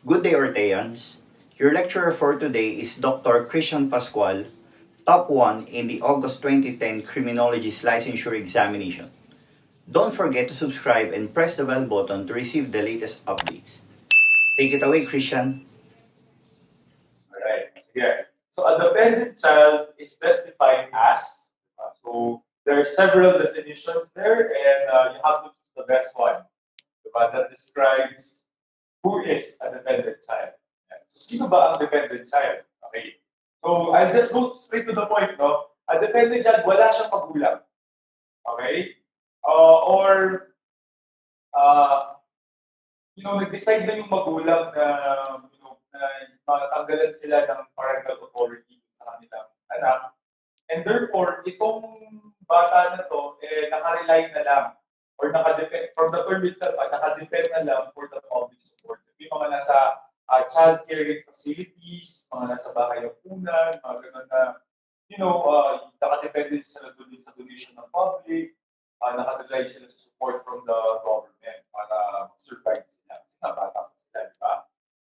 Good day, Orteans. Your lecturer for today is Dr. Christian Pascual, top 1 in the August 2010 Criminologist Licensure examination. Don't forget to subscribe and press the bell button to receive the latest updates. Take it away, Christian. Alright, sige. So a dependent child is best defined as, so there are several definitions there and you have to choose the best one that describes who is a dependent child. Yan. So, sino ba ang dependent child? Okay. So I'll just go straight to the point, no? A dependent child, wala siyang magulang. Okay? Or uh, nag-decide na yung magulang na, na matanggalan sila ng parental authority sa kanilang anak. And therefore, itong bata na to, nakarely na lang or nakadepend, from the term itself, nakadepend na lang for the public support. Yung mga nasa child caring facilities, mga nasa bahay ng punan, mga ganun na, nakadepende sila doon sa donation ng public, nakarely sila sa support from the government para survive sila. Bata pa sila, di ba?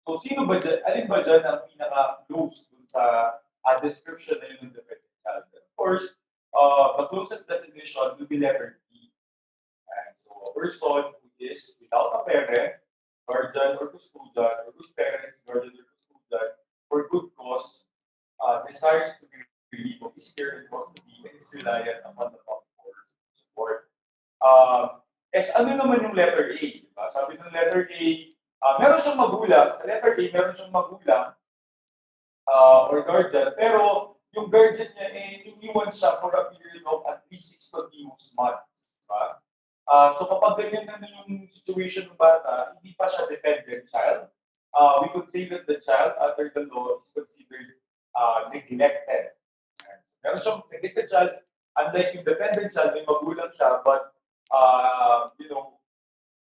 So, sino ba dyan, alin ba dyan ang pinaka-close dun sa description na yun ng dependent child? Of course, the closest definition will be letter D. And so, a person who is without a parent, guardian or custodian, or whose parents, guardian or custodian, for good cause, desires to be relieved of his care and custody and is reliant upon the public for support. Ano naman yung letter A? Diba? Sabi ng letter A, meron siyang magulang. Sa letter A, meron siyang magulang or guardian, pero yung guardian niya, iniwan siya for a period of at least 6 continuous months. Diba? So kapag ganyan na yung situation ng bata, hindi pa siya dependent child, we could say that the child under the law is considered neglected. Meron siyang neglected child, unlike yung dependent child, may magulang siya, but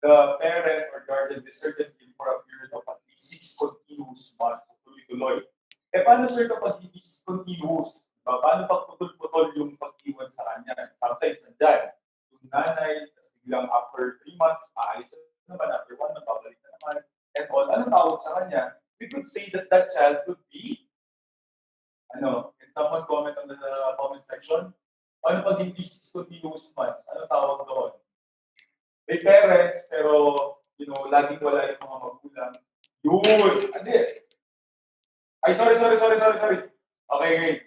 the parent or guardian deserted him for a period of at least 6 continuous months. Tuloy-tuloy. Paano sir kapag hindi continuous? Paano pag putol-putol yung pag-iwan sa kanya? Sometimes nandyan, yung nanay, tapos biglang after 3 months, aalis na naman, after 1 month, babalik na naman, and all. Anong tawag sa kanya? We could say that that child could be, can someone comment on the comment section? Ano pag hindi 6 continuous months? Anong tawag doon? May parents, pero, laging wala yung mga magulang. Yun! Hindi. Ay, sorry. Okay.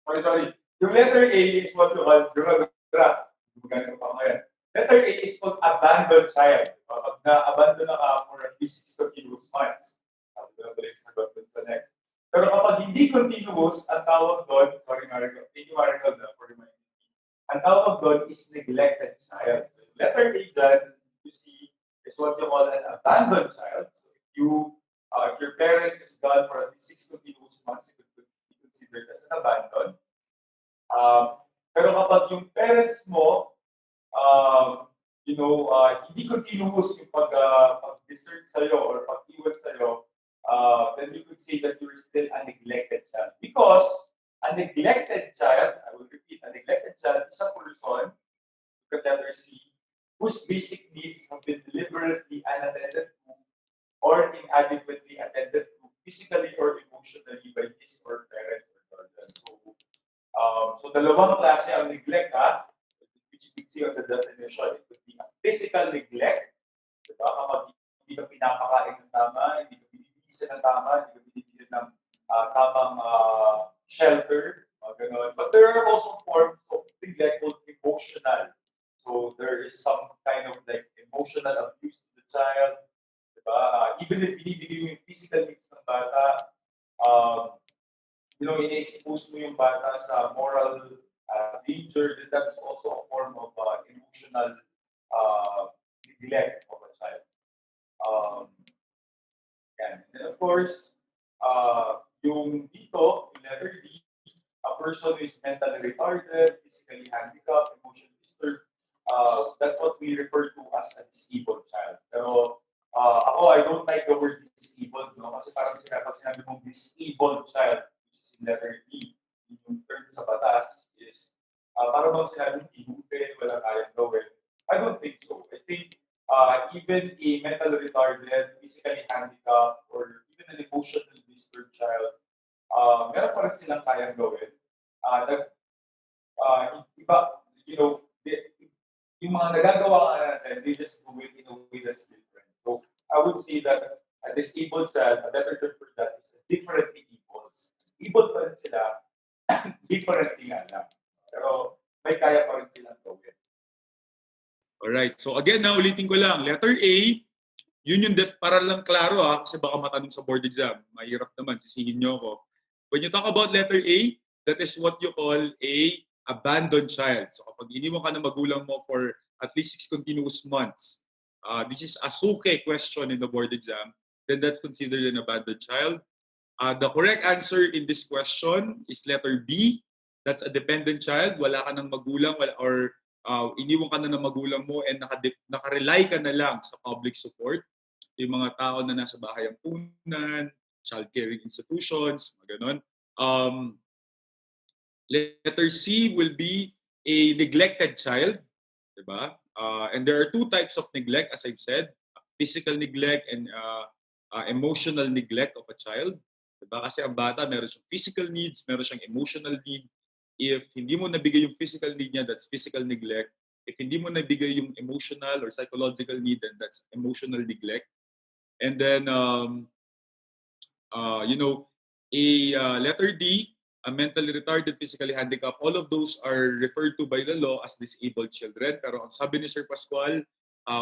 Sorry. Yung letter A is what you call, gumagana ko pa ngayon. Letter A is called abandoned child. Pag na-abandon na ka for at least 6 continuous months. Sabi ko na tuloy yung sagot dun sa next. Pero kapag hindi continuous, ang tawag doon, sorry Marico, thank you Marico for reminding me. Ang tawag doon is neglected child. So, letter A dyan, you see, is what you call an abandoned child. So if your parents is gone for at least 6 continuous months, you could be considered as an abandoned. Pero kapag yung parents mo, hindi continuous yung pag-desert sa'yo or pag-iwan sa'yo, then you could say that you're still a neglected child. Because a neglected child, I will repeat, a neglected child is a person, look at letter C, whose basic needs have been deliberately unattended to or inadequately attended to physically or emotionally by his or parents or guardians. So dalawang klase ang neglect, which you can see on the definition. It could be a physical neglect, diba? Kapag hindi ka pinapakain ng tama, hindi ka binibisan ng tama, hindi ka binibigyan ng tamang shelter, ganun. But there are also forms of neglect called emotional. So there is some kind of like emotional abuse to the child, diba? Even if binibigay mo yung physical needs ng bata, ini-expose mo yung bata sa moral danger, that's also a form of emotional neglect of a child. And of course, yung dito, yung letter D, a person who is mentally retarded, physically handicapped, emotionally disturbed, that's what we refer to as a disabled child. Pero I don't like the word disabled, no? Kasi parang sinabi mong disabled child, which is in letter D, yung term sa batas is, parang bang sinabi mong inutin, walang kayang gawin. I don't think so. I think even a mentally retarded, physically handicapped, or emotional disturbed child, meron pa rin silang kayang gawin. Iba, yung mga nagagawa nga natin, they just do it in a way that's different. So I would say that a disabled child, a better term for that is differently able. Able pa rin sila, differently nga lang. Pero may kaya pa rin silang gawin. Alright, so again, ulitin ko lang. Letter A, yun yung para lang klaro kasi baka matanong sa board exam. Mahirap naman, sisihin nyo ako. When you talk about letter A, that is what you call a abandoned child. So kapag iniwan ka ng magulang mo for at least 6 continuous months, this is a suke question in the board exam, then that's considered an abandoned child. The correct answer in this question is letter B. That's a dependent child. Wala ka ng magulang or iniwan ka na ng magulang mo and nakarely ka na lang sa public support. Yung mga tao na nasa bahay ampunan, child caring institutions, mga ganon. Letter C will be a neglected child, diba? And there are 2 types of neglect, as I've said, physical neglect and emotional neglect of a child. Diba? Kasi ang bata, meron siyang physical needs, meron siyang emotional need. If hindi mo nabigay yung physical need niya, that's physical neglect. If hindi mo nabigay yung emotional or psychological need, then that's emotional neglect. And then, letter D, a mentally retarded, physically handicapped, all of those are referred to by the law as disabled children. Pero ang sabi ni Sir Pascual,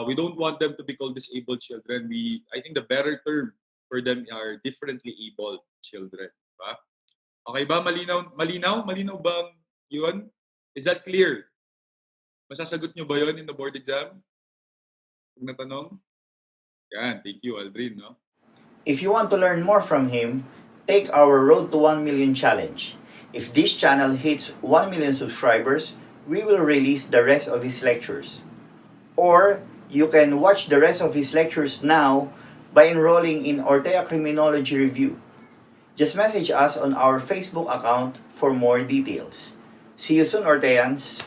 we don't want them to be called disabled children. I think the better term for them are differently able children. Diba? Okay ba? Malinaw bang yun? Is that clear? Masasagot nyo ba yun in the board exam? Kung natanong? Yan, thank you, Aldrin. No? If you want to learn more from him, take our Road to 1 Million challenge. If this channel hits 1 million subscribers, we will release the rest of his lectures. Or you can watch the rest of his lectures now by enrolling in Ortea Criminology Review. Just message us on our Facebook account for more details. See you soon, Orteans!